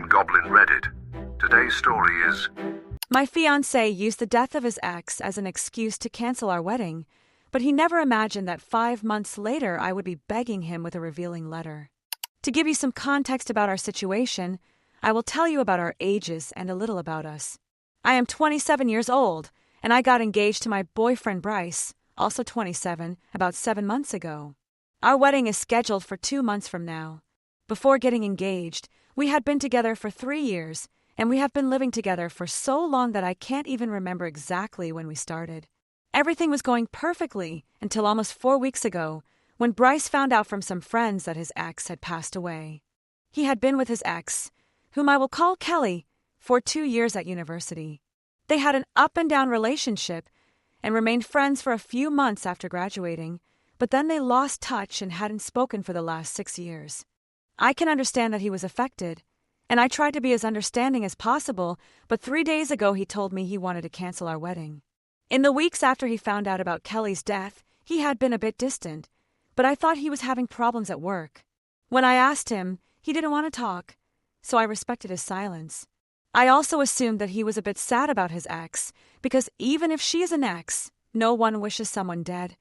on Goblin Reddit. Today's story is... My fiancé used the death of his ex as an excuse to cancel our wedding, but he never imagined that 5 months later I would be begging him with a revealing letter. To give you some context about our situation, I will tell you about our ages and a little about us. I am 27 years old, and I got engaged to my boyfriend Bryce, also 27, about 7 months ago. Our wedding is scheduled for 2 months from now. Before getting engaged, we had been together for 3 years, and we have been living together for so long that I can't even remember exactly when we started. Everything was going perfectly until almost 4 weeks ago, when Bryce found out from some friends that his ex had passed away. He had been with his ex, whom I will call Kelly, for 2 years at university. They had an up-and-down relationship and remained friends for a few months after graduating, but then they lost touch and hadn't spoken for the last 6 years. I can understand that he was affected, and I tried to be as understanding as possible, but 3 days ago he told me he wanted to cancel our wedding. In the weeks after he found out about Kelly's death, he had been a bit distant, but I thought he was having problems at work. When I asked him, he didn't want to talk, so I respected his silence. I also assumed that he was a bit sad about his ex, because even if she is an ex, no one wishes someone dead,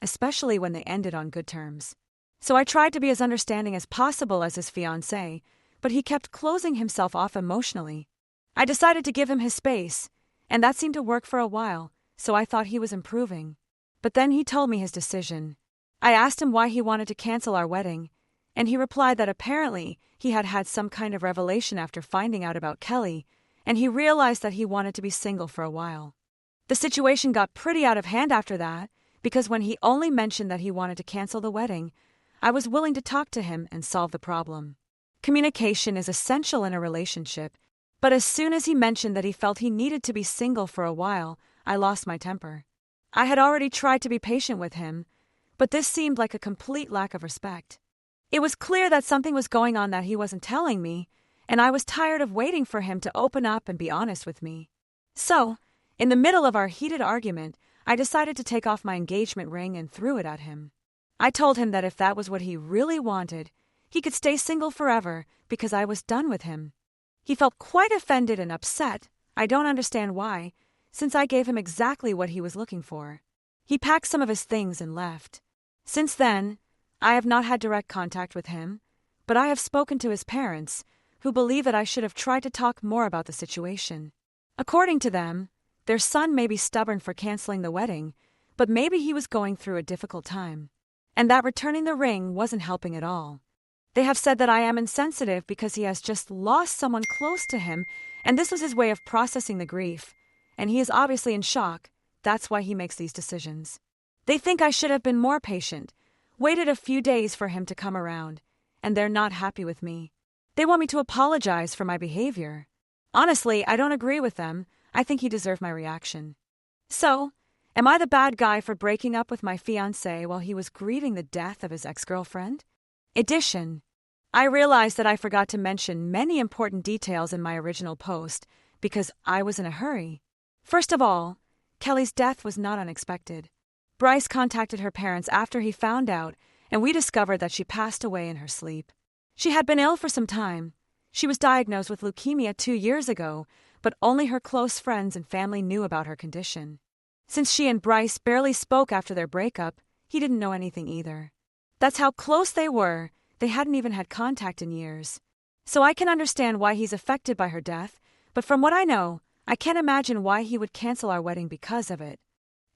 especially when they ended on good terms. So I tried to be as understanding as possible as his fiancé, but he kept closing himself off emotionally. I decided to give him his space, and that seemed to work for a while, so I thought he was improving. But then he told me his decision. I asked him why he wanted to cancel our wedding, and he replied that apparently he had had some kind of revelation after finding out about Kelly, and he realized that he wanted to be single for a while. The situation got pretty out of hand after that, because when he only mentioned that he wanted to cancel the wedding, I was willing to talk to him and solve the problem. Communication is essential in a relationship, but as soon as he mentioned that he felt he needed to be single for a while, I lost my temper. I had already tried to be patient with him, but this seemed like a complete lack of respect. It was clear that something was going on that he wasn't telling me, and I was tired of waiting for him to open up and be honest with me. So, in the middle of our heated argument, I decided to take off my engagement ring and threw it at him. I told him that if that was what he really wanted, he could stay single forever because I was done with him. He felt quite offended and upset. I don't understand why, since I gave him exactly what he was looking for. He packed some of his things and left. Since then, I have not had direct contact with him, but I have spoken to his parents, who believe that I should have tried to talk more about the situation. According to them, their son may be stubborn for canceling the wedding, but maybe he was going through a difficult time, and that returning the ring wasn't helping at all. They have said that I am insensitive because he has just lost someone close to him, and this was his way of processing the grief, and he is obviously in shock. That's why he makes these decisions. They think I should have been more patient, waited a few days for him to come around, and they're not happy with me. They want me to apologize for my behavior. Honestly, I don't agree with them. I think he deserved my reaction. So, am I the bad guy for breaking up with my fiancé while he was grieving the death of his ex-girlfriend? Addition. I realized that I forgot to mention many important details in my original post because I was in a hurry. First of all, Kelly's death was not unexpected. Bryce contacted her parents after he found out, and we discovered that she passed away in her sleep. She had been ill for some time. She was diagnosed with leukemia 2 years ago, but only her close friends and family knew about her condition. Since she and Bryce barely spoke after their breakup, he didn't know anything either. That's how close they were. They hadn't even had contact in years. So I can understand why he's affected by her death, but from what I know, I can't imagine why he would cancel our wedding because of it.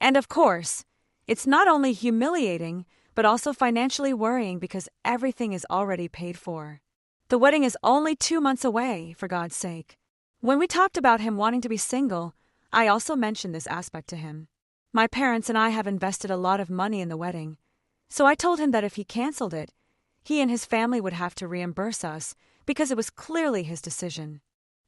And of course, it's not only humiliating, but also financially worrying because everything is already paid for. The wedding is only 2 months away, for God's sake. When we talked about him wanting to be single, I also mentioned this aspect to him. My parents and I have invested a lot of money in the wedding, so I told him that if he canceled it, he and his family would have to reimburse us because it was clearly his decision.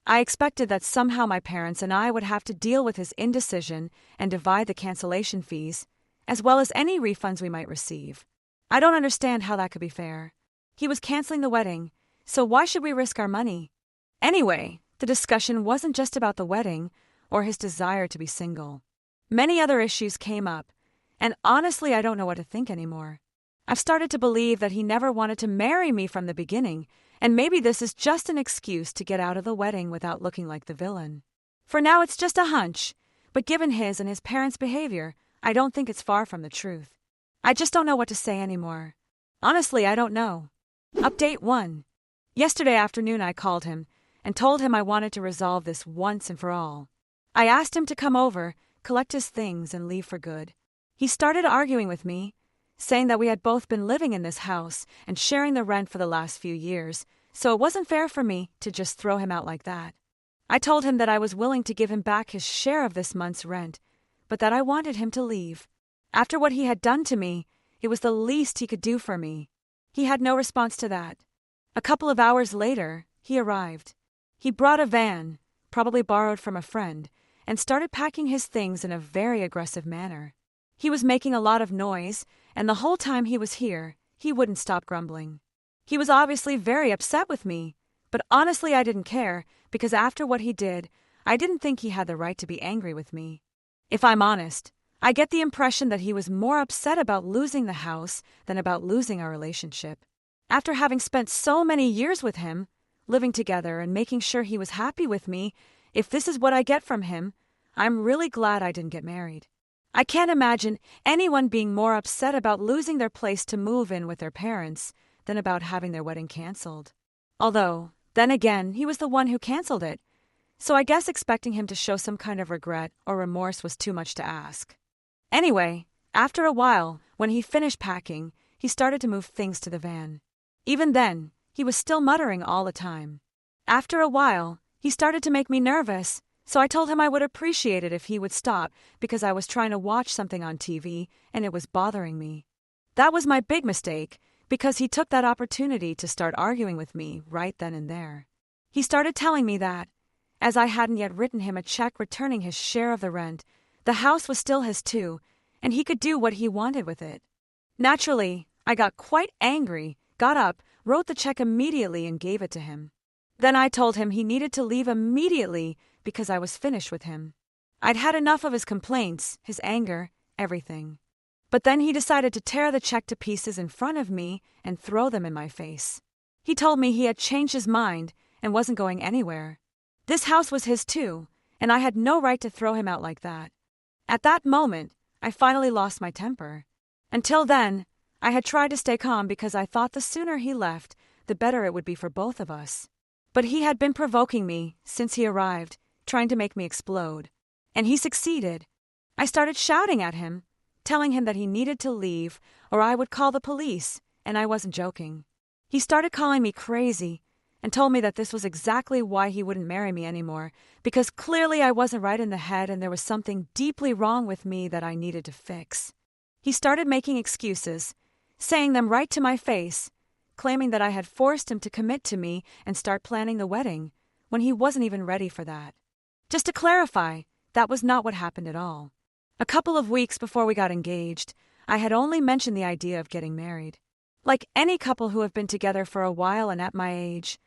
I expected that somehow my parents and I would have to deal with his indecision and divide the cancellation fees, as well as any refunds we might receive. I don't understand how that could be fair. He was canceling the wedding, so why should we risk our money? Anyway, the discussion wasn't just about the wedding or his desire to be single. Many other issues came up, and honestly I don't know what to think anymore. I've started to believe that he never wanted to marry me from the beginning, and maybe this is just an excuse to get out of the wedding without looking like the villain. For now, it's just a hunch, but given his and his parents' behavior, I don't think it's far from the truth. I just don't know what to say anymore. Honestly, I don't know. Update 1. Yesterday afternoon I called him and told him I wanted to resolve this once and for all. I asked him to come over, collect his things, and leave for good. He started arguing with me, saying that we had both been living in this house and sharing the rent for the last few years, so it wasn't fair for me to just throw him out like that. I told him that I was willing to give him back his share of this month's rent, but that I wanted him to leave. After what he had done to me, it was the least he could do for me. He had no response to that. A couple of hours later, he arrived. He brought a van, probably borrowed from a friend, and started packing his things in a very aggressive manner. He was making a lot of noise, and the whole time he was here, he wouldn't stop grumbling. He was obviously very upset with me, but honestly I didn't care, because after what he did, I didn't think he had the right to be angry with me. If I'm honest, I get the impression that he was more upset about losing the house than about losing our relationship. After having spent so many years with him, living together and making sure he was happy with me, if this is what I get from him, I'm really glad I didn't get married. I can't imagine anyone being more upset about losing their place to move in with their parents than about having their wedding canceled. Although, then again, he was the one who canceled it, so I guess expecting him to show some kind of regret or remorse was too much to ask. Anyway, after a while, when he finished packing, he started to move things to the van. Even then, he was still muttering all the time. After a while, he started to make me nervous, so I told him I would appreciate it if he would stop because I was trying to watch something on TV and it was bothering me. That was my big mistake because he took that opportunity to start arguing with me right then and there. He started telling me that, as I hadn't yet written him a check returning his share of the rent, the house was still his too, and he could do what he wanted with it. Naturally, I got quite angry, got up, wrote the check immediately and gave it to him. Then I told him he needed to leave immediately because I was finished with him. I'd had enough of his complaints, his anger, everything. But then he decided to tear the check to pieces in front of me and throw them in my face. He told me he had changed his mind and wasn't going anywhere. This house was his too, and I had no right to throw him out like that. At that moment, I finally lost my temper. Until then, I had tried to stay calm because I thought the sooner he left, the better it would be for both of us. But he had been provoking me since he arrived, trying to make me explode. And he succeeded. I started shouting at him, telling him that he needed to leave or I would call the police, and I wasn't joking. He started calling me crazy and told me that this was exactly why he wouldn't marry me anymore, because clearly I wasn't right in the head and there was something deeply wrong with me that I needed to fix. He started making excuses, saying them right to my face, claiming that I had forced him to commit to me and start planning the wedding, when he wasn't even ready for that. Just to clarify, that was not what happened at all. A couple of weeks before we got engaged, I had only mentioned the idea of getting married. Like any couple who have been together for a while and at my age,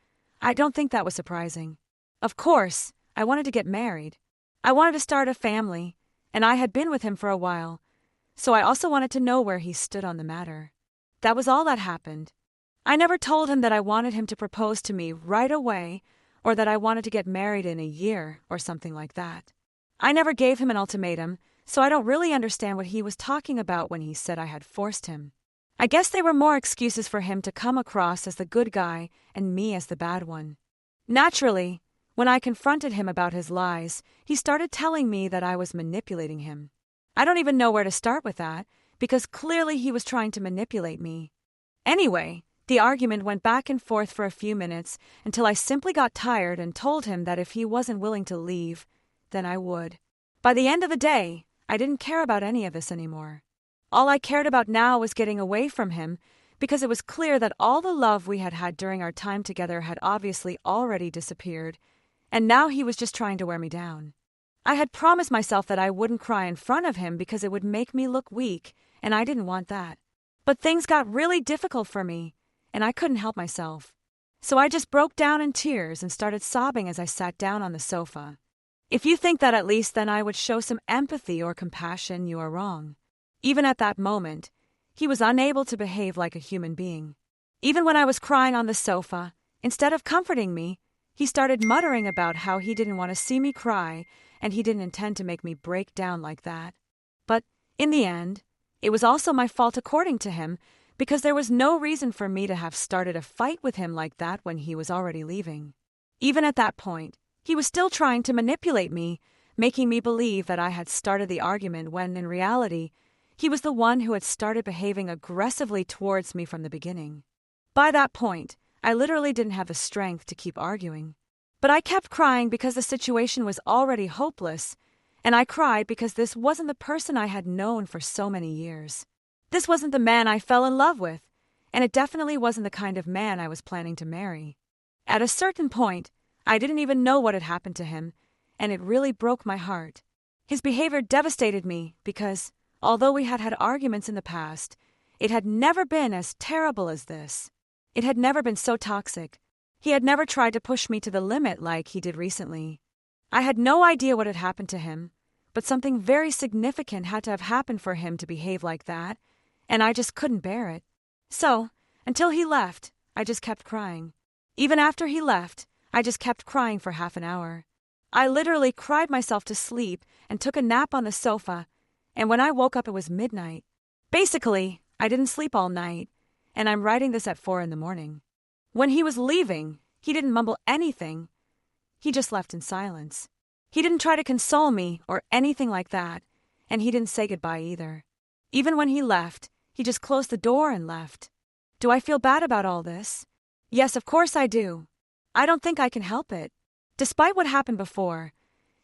I don't think that was surprising. Of course, I wanted to get married. I wanted to start a family, and I had been with him for a while, so I also wanted to know where he stood on the matter. That was all that happened. I never told him that I wanted him to propose to me right away or that I wanted to get married in a year or something like that. I never gave him an ultimatum, so I don't really understand what he was talking about when he said I had forced him. I guess they were more excuses for him to come across as the good guy and me as the bad one. Naturally, when I confronted him about his lies, he started telling me that I was manipulating him. I don't even know where to start with that, because clearly he was trying to manipulate me. Anyway, the argument went back and forth for a few minutes until I simply got tired and told him that if he wasn't willing to leave, then I would. By the end of the day, I didn't care about any of this anymore. All I cared about now was getting away from him, because it was clear that all the love we had had during our time together had obviously already disappeared, and now he was just trying to wear me down. I had promised myself that I wouldn't cry in front of him because it would make me look weak, and I didn't want that. But things got really difficult for me, and I couldn't help myself. So I just broke down in tears and started sobbing as I sat down on the sofa. If you think that at least then I would show some empathy or compassion, you are wrong. Even at that moment, he was unable to behave like a human being. Even when I was crying on the sofa, Instead of comforting me, he started muttering about how he didn't want to see me cry and he didn't intend to make me break down like that. But, in the end, it was also my fault according to him, because there was no reason for me to have started a fight with him like that when he was already leaving. Even at that point, he was still trying to manipulate me, making me believe that I had started the argument when, in reality, he was the one who had started behaving aggressively towards me from the beginning. By that point, I literally didn't have the strength to keep arguing. But I kept crying because the situation was already hopeless, and I cried because this wasn't the person I had known for so many years. This wasn't the man I fell in love with, and it definitely wasn't the kind of man I was planning to marry. At a certain point, I didn't even know what had happened to him, and it really broke my heart. His behavior devastated me because, although we had had arguments in the past, it had never been as terrible as this. It had never been so toxic. He had never tried to push me to the limit like he did recently. I had no idea what had happened to him, but something very significant had to have happened for him to behave like that, and I just couldn't bear it. So, until he left, I just kept crying. Even after he left, I just kept crying for half an hour. I literally cried myself to sleep and took a nap on the sofa, and when I woke up it was midnight. Basically, I didn't sleep all night, and I'm writing this at 4 a.m. When he was leaving, he didn't mumble anything. He just left in silence. He didn't try to console me or anything like that, and he didn't say goodbye either. Even when he left, he just closed the door and left. Do I feel bad about all this? Yes, of course I do. I don't think I can help it. Despite what happened before,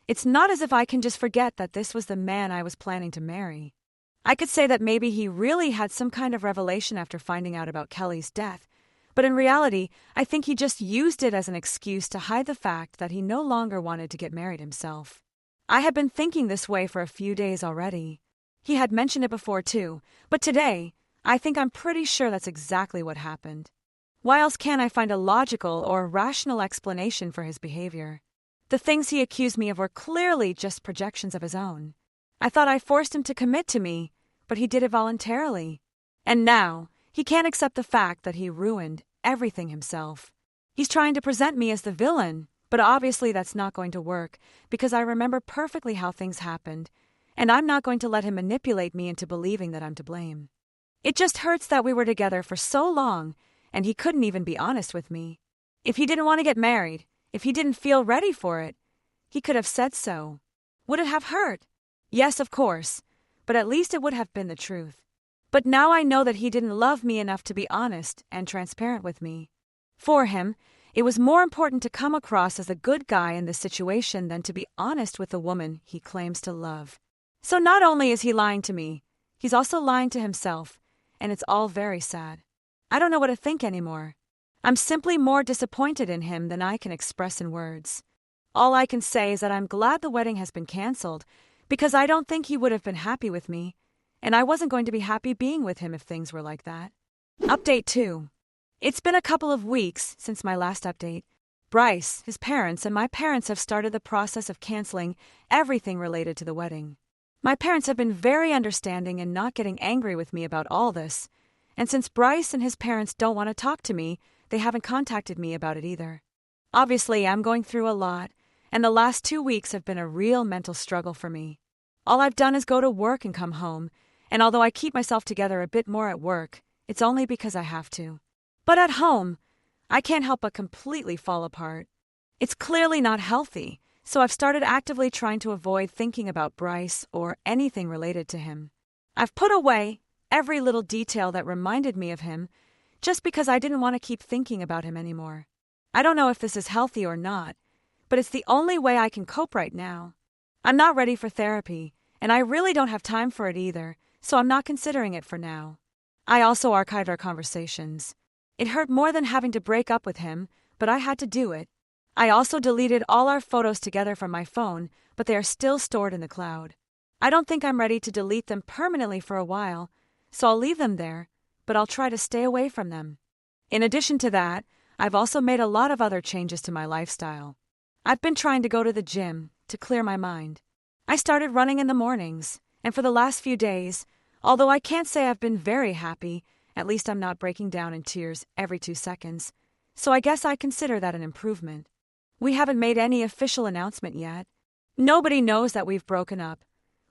it's not as if I can just forget that this was the man I was planning to marry. I could say that maybe he really had some kind of revelation after finding out about Kelly's death, but in reality, I think he just used it as an excuse to hide the fact that he no longer wanted to get married himself. I had been thinking this way for a few days already. He had mentioned it before too, but today, I think I'm pretty sure that's exactly what happened. Why else can't I find a logical or rational explanation for his behavior? The things he accused me of were clearly just projections of his own. I thought I forced him to commit to me, but he did it voluntarily. And now, he can't accept the fact that he ruined everything himself. He's trying to present me as the villain, but obviously that's not going to work because I remember perfectly how things happened, and I'm not going to let him manipulate me into believing that I'm to blame. It just hurts that we were together for so long, and he couldn't even be honest with me. If he didn't want to get married, if he didn't feel ready for it, he could have said so. Would it have hurt? Yes, of course, but at least it would have been the truth. But now I know that he didn't love me enough to be honest and transparent with me. For him, it was more important to come across as a good guy in this situation than to be honest with the woman he claims to love. So not only is he lying to me, he's also lying to himself, and it's all very sad. I don't know what to think anymore. I'm simply more disappointed in him than I can express in words. All I can say is that I'm glad the wedding has been canceled, because I don't think he would have been happy with me, and I wasn't going to be happy being with him if things were like that. Update 2. It's been a couple of weeks since my last update. Bryce, his parents, and my parents have started the process of canceling everything related to the wedding. My parents have been very understanding and not getting angry with me about all this, and since Bryce and his parents don't want to talk to me, they haven't contacted me about it either. Obviously, I'm going through a lot, and the last 2 weeks have been a real mental struggle for me. All I've done is go to work and come home, and although I keep myself together a bit more at work, it's only because I have to. But at home, I can't help but completely fall apart. It's clearly not healthy, so I've started actively trying to avoid thinking about Bryce or anything related to him. I've put away every little detail that reminded me of him just because I didn't want to keep thinking about him anymore. I don't know if this is healthy or not, but it's the only way I can cope right now. I'm not ready for therapy, and I really don't have time for it either, so I'm not considering it for now. I also archived our conversations. It hurt more than having to break up with him, but I had to do it. I also deleted all our photos together from my phone, but they are still stored in the cloud. I don't think I'm ready to delete them permanently for a while, so I'll leave them there, but I'll try to stay away from them. In addition to that, I've also made a lot of other changes to my lifestyle. I've been trying to go to the gym to clear my mind. I started running in the mornings, and for the last few days, although I can't say I've been very happy, at least I'm not breaking down in tears every 2 seconds, so I guess I consider that an improvement. We haven't made any official announcement yet. Nobody knows that we've broken up,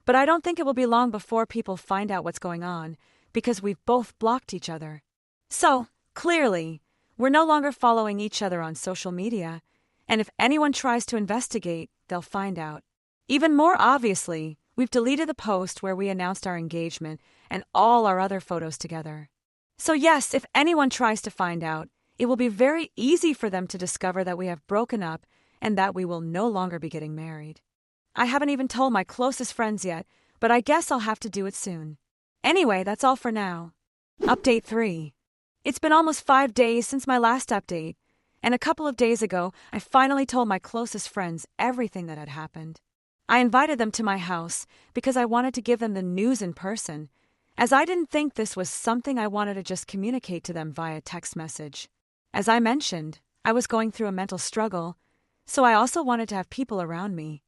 but I don't think it will be long before people find out what's going on, because we've both blocked each other. So, clearly, we're no longer following each other on social media, and if anyone tries to investigate, they'll find out. Even more obviously, we've deleted the post where we announced our engagement and all our other photos together. So yes, if anyone tries to find out, it will be very easy for them to discover that we have broken up and that we will no longer be getting married. I haven't even told my closest friends yet, but I guess I'll have to do it soon. Anyway, that's all for now. Update 3. It's been almost 5 days since my last update, and a couple of days ago, I finally told my closest friends everything that had happened. I invited them to my house because I wanted to give them the news in person, as I didn't think this was something I wanted to just communicate to them via text message. As I mentioned, I was going through a mental struggle, so I also wanted to have people around me.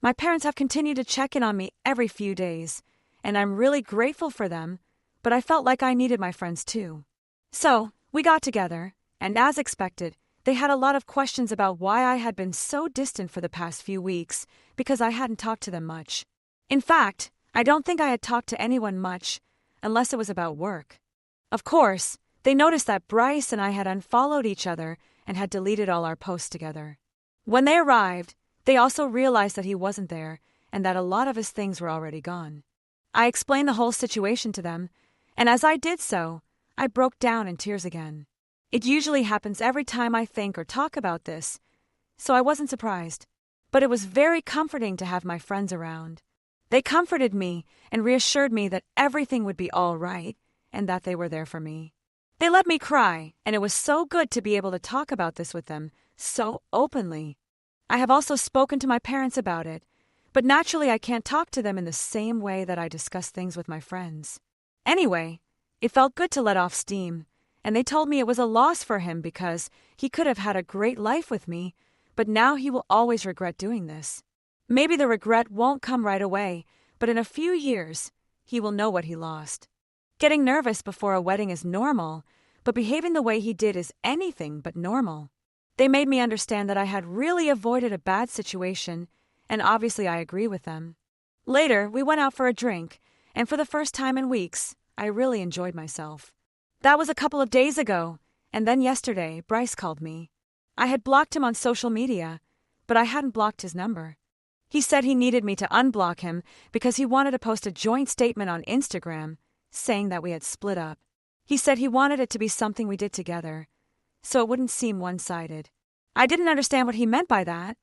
My parents have continued to check in on me every few days, and I'm really grateful for them, but I felt like I needed my friends too. So, we got together, and as expected, they had a lot of questions about why I had been so distant for the past few weeks, because I hadn't talked to them much. In fact, I don't think I had talked to anyone much, unless it was about work. Of course, they noticed that Bryce and I had unfollowed each other and had deleted all our posts together. When they arrived, they also realized that he wasn't there and that a lot of his things were already gone. I explained the whole situation to them, and as I did so, I broke down in tears again. It usually happens every time I think or talk about this, so I wasn't surprised. But it was very comforting to have my friends around. They comforted me and reassured me that everything would be all right and that they were there for me. They let me cry, and it was so good to be able to talk about this with them so openly. I have also spoken to my parents about it, but naturally I can't talk to them in the same way that I discuss things with my friends. Anyway, it felt good to let off steam, and they told me it was a loss for him because he could have had a great life with me, but now he will always regret doing this. Maybe the regret won't come right away, but in a few years, he will know what he lost. Getting nervous before a wedding is normal, but behaving the way he did is anything but normal. They made me understand that I had really avoided a bad situation, and obviously I agree with them. Later, we went out for a drink, and for the first time in weeks, I really enjoyed myself. That was a couple of days ago, and then yesterday, Bryce called me. I had blocked him on social media, but I hadn't blocked his number. He said he needed me to unblock him because he wanted to post a joint statement on Instagram saying that we had split up. He said he wanted it to be something we did together, so it wouldn't seem one-sided. I didn't understand what he meant by that,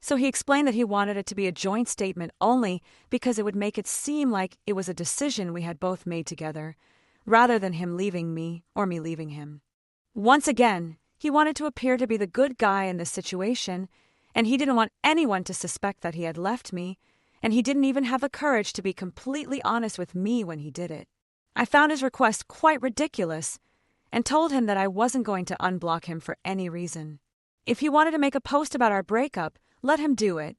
so he explained that he wanted it to be a joint statement only because it would make it seem like it was a decision we had both made together, rather than him leaving me or me leaving him. Once again, he wanted to appear to be the good guy in this situation, and he didn't want anyone to suspect that he had left me, and he didn't even have the courage to be completely honest with me when he did it. I found his request quite ridiculous and told him that I wasn't going to unblock him for any reason. If he wanted to make a post about our breakup, let him do it,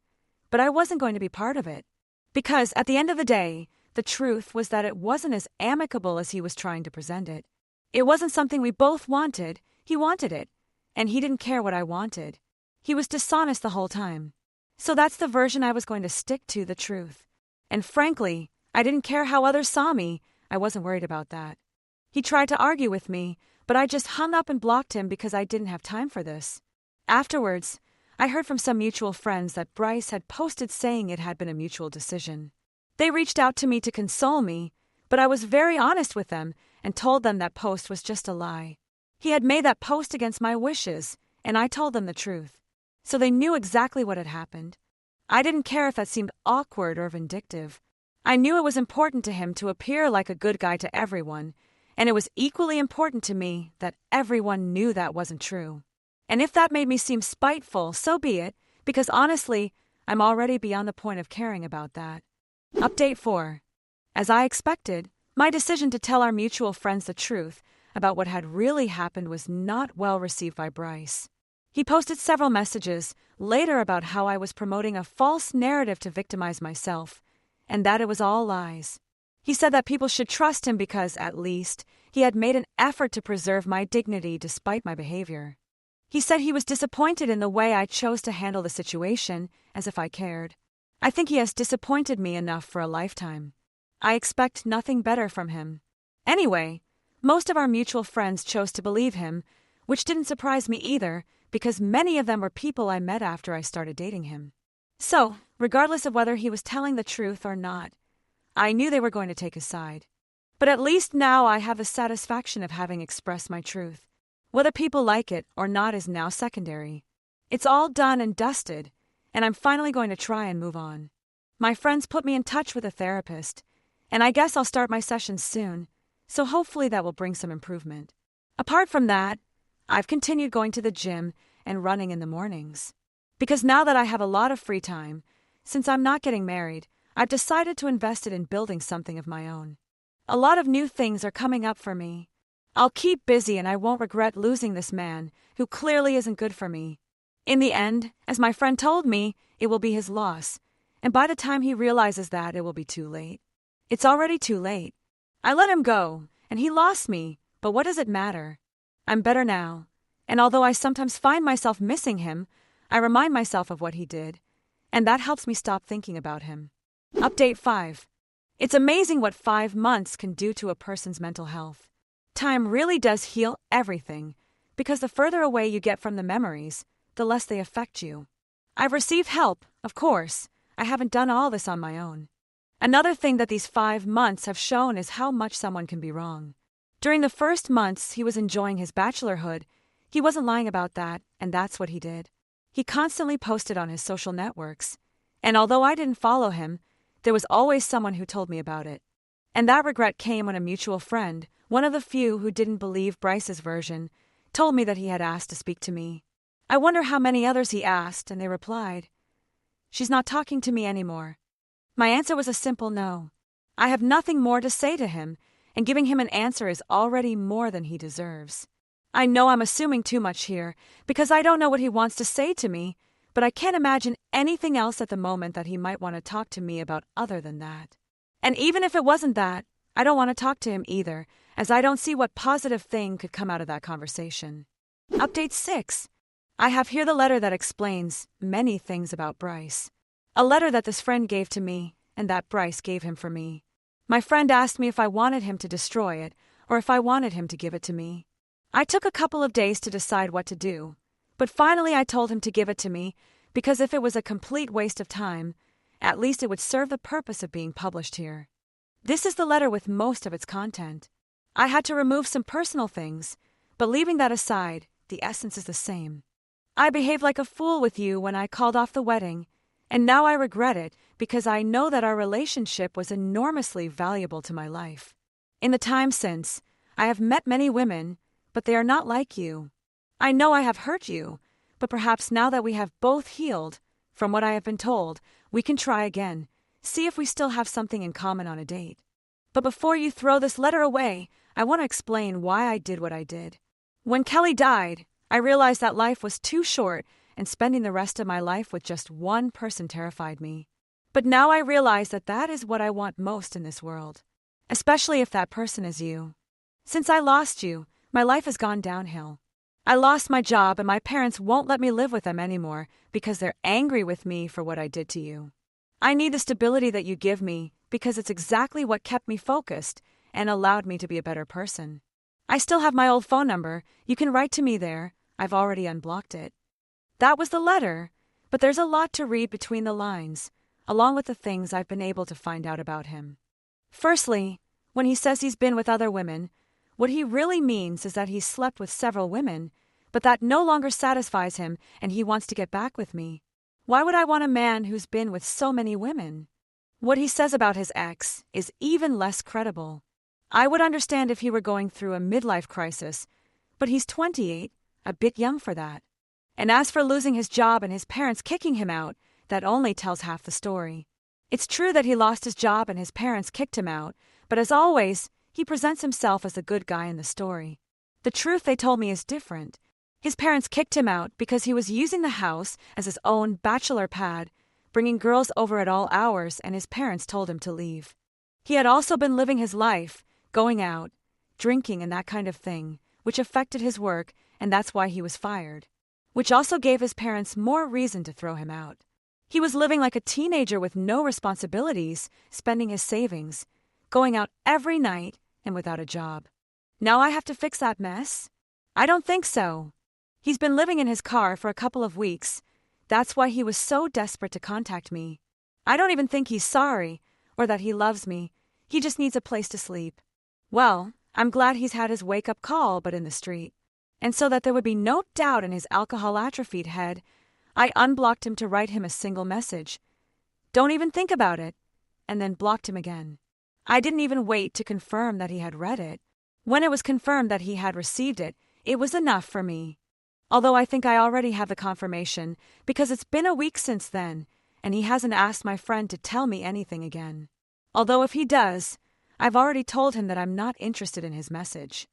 but I wasn't going to be part of it. Because at the end of the day, the truth was that it wasn't as amicable as he was trying to present it. It wasn't something we both wanted, he wanted it, and he didn't care what I wanted. He was dishonest the whole time. So that's the version I was going to stick to, the truth. And frankly, I didn't care how others saw me. I wasn't worried about that. He tried to argue with me, but I just hung up and blocked him because I didn't have time for this. Afterwards, I heard from some mutual friends that Bryce had posted saying it had been a mutual decision. They reached out to me to console me, but I was very honest with them and told them that post was just a lie. He had made that post against my wishes, and I told them the truth. So they knew exactly what had happened. I didn't care if that seemed awkward or vindictive. I knew it was important to him to appear like a good guy to everyone, and it was equally important to me that everyone knew that wasn't true. And if that made me seem spiteful, so be it, because honestly, I'm already beyond the point of caring about that. Update 4. As I expected, my decision to tell our mutual friends the truth about what had really happened was not well received by Bryce. He posted several messages later about how I was promoting a false narrative to victimize myself, and that it was all lies. He said that people should trust him because, at least, he had made an effort to preserve my dignity despite my behavior. He said he was disappointed in the way I chose to handle the situation, as if I cared. I think he has disappointed me enough for a lifetime. I expect nothing better from him. Anyway, most of our mutual friends chose to believe him, which didn't surprise me either, because many of them were people I met after I started dating him. So, regardless of whether he was telling the truth or not, I knew they were going to take his side. But at least now I have the satisfaction of having expressed my truth. Whether people like it or not is now secondary. It's all done and dusted, and I'm finally going to try and move on. My friends put me in touch with a therapist, and I guess I'll start my sessions soon, so hopefully that will bring some improvement. Apart from that, I've continued going to the gym and running in the mornings. Because now that I have a lot of free time, since I'm not getting married, I've decided to invest it in building something of my own. A lot of new things are coming up for me. I'll keep busy and I won't regret losing this man, who clearly isn't good for me. In the end, as my friend told me, it will be his loss, and by the time he realizes that, it will be too late. It's already too late. I let him go, and he lost me, but what does it matter? I'm better now, and although I sometimes find myself missing him, I remind myself of what he did, and that helps me stop thinking about him. Update 5. It's amazing what 5 months can do to a person's mental health. Time really does heal everything, because the further away you get from the memories, the less they affect you. I've received help, of course. I haven't done all this on my own. Another thing that these 5 months have shown is how much someone can be wrong. During the first months he was enjoying his bachelorhood, he wasn't lying about that, and that's what he did. He constantly posted on his social networks, and although I didn't follow him, there was always someone who told me about it. And that regret came when a mutual friend, one of the few who didn't believe Bryce's version, told me that he had asked to speak to me. I wonder how many others he asked, and they replied, "She's not talking to me anymore." My answer was a simple no. I have nothing more to say to him, and giving him an answer is already more than he deserves. I know I'm assuming too much here, because I don't know what he wants to say to me, but I can't imagine anything else at the moment that he might want to talk to me about other than that. And even if it wasn't that, I don't want to talk to him either, as I don't see what positive thing could come out of that conversation. Update 6. I have here the letter that explains many things about Bryce. A letter that this friend gave to me, and that Bryce gave him for me. My friend asked me if I wanted him to destroy it, or if I wanted him to give it to me. I took a couple of days to decide what to do, but finally I told him to give it to me, because if it was a complete waste of time, at least it would serve the purpose of being published here. This is the letter with most of its content. I had to remove some personal things, but leaving that aside, the essence is the same. I behaved like a fool with you when I called off the wedding, and now I regret it because I know that our relationship was enormously valuable to my life. In the time since, I have met many women, but they are not like you. I know I have hurt you, but perhaps now that we have both healed, from what I have been told, we can try again, see if we still have something in common on a date. But before you throw this letter away, I want to explain why I did what I did. When Kelly died, I realized that life was too short, and spending the rest of my life with just one person terrified me. But now I realize that that is what I want most in this world, especially if that person is you. Since I lost you, my life has gone downhill. I lost my job, and my parents won't let me live with them anymore because they're angry with me for what I did to you. I need the stability that you give me because it's exactly what kept me focused and allowed me to be a better person. I still have my old phone number. You can write to me there. I've already unblocked it. That was the letter, but there's a lot to read between the lines, along with the things I've been able to find out about him. Firstly, when he says he's been with other women, what he really means is that he's slept with several women, but that no longer satisfies him and he wants to get back with me. Why would I want a man who's been with so many women? What he says about his ex is even less credible. I would understand if he were going through a midlife crisis, but he's 28, a bit young for that. And as for losing his job and his parents kicking him out, that only tells half the story. It's true that he lost his job and his parents kicked him out, but as always, he presents himself as the good guy in the story. The truth they told me is different. His parents kicked him out because he was using the house as his own bachelor pad, bringing girls over at all hours, and his parents told him to leave. He had also been living his life, going out, drinking and that kind of thing, which affected his work, and that's why he was fired. which also gave his parents more reason to throw him out. He was living like a teenager with no responsibilities, spending his savings, going out every night, and without a job. Now I have to fix that mess? I don't think so. He's been living in his car for a couple of weeks. That's why he was so desperate to contact me. I don't even think he's sorry, or that he loves me. He just needs a place to sleep. Well, I'm glad he's had his wake-up call, but in the street. And so that there would be no doubt in his alcohol-atrophied head, I unblocked him to write him a single message. Don't even think about it. And then blocked him again. I didn't even wait to confirm that he had read it. When it was confirmed that he had received it, it was enough for me. Although I think I already have the confirmation, because it's been a week since then, and he hasn't asked my friend to tell me anything again. Although if he does, I've already told him that I'm not interested in his message.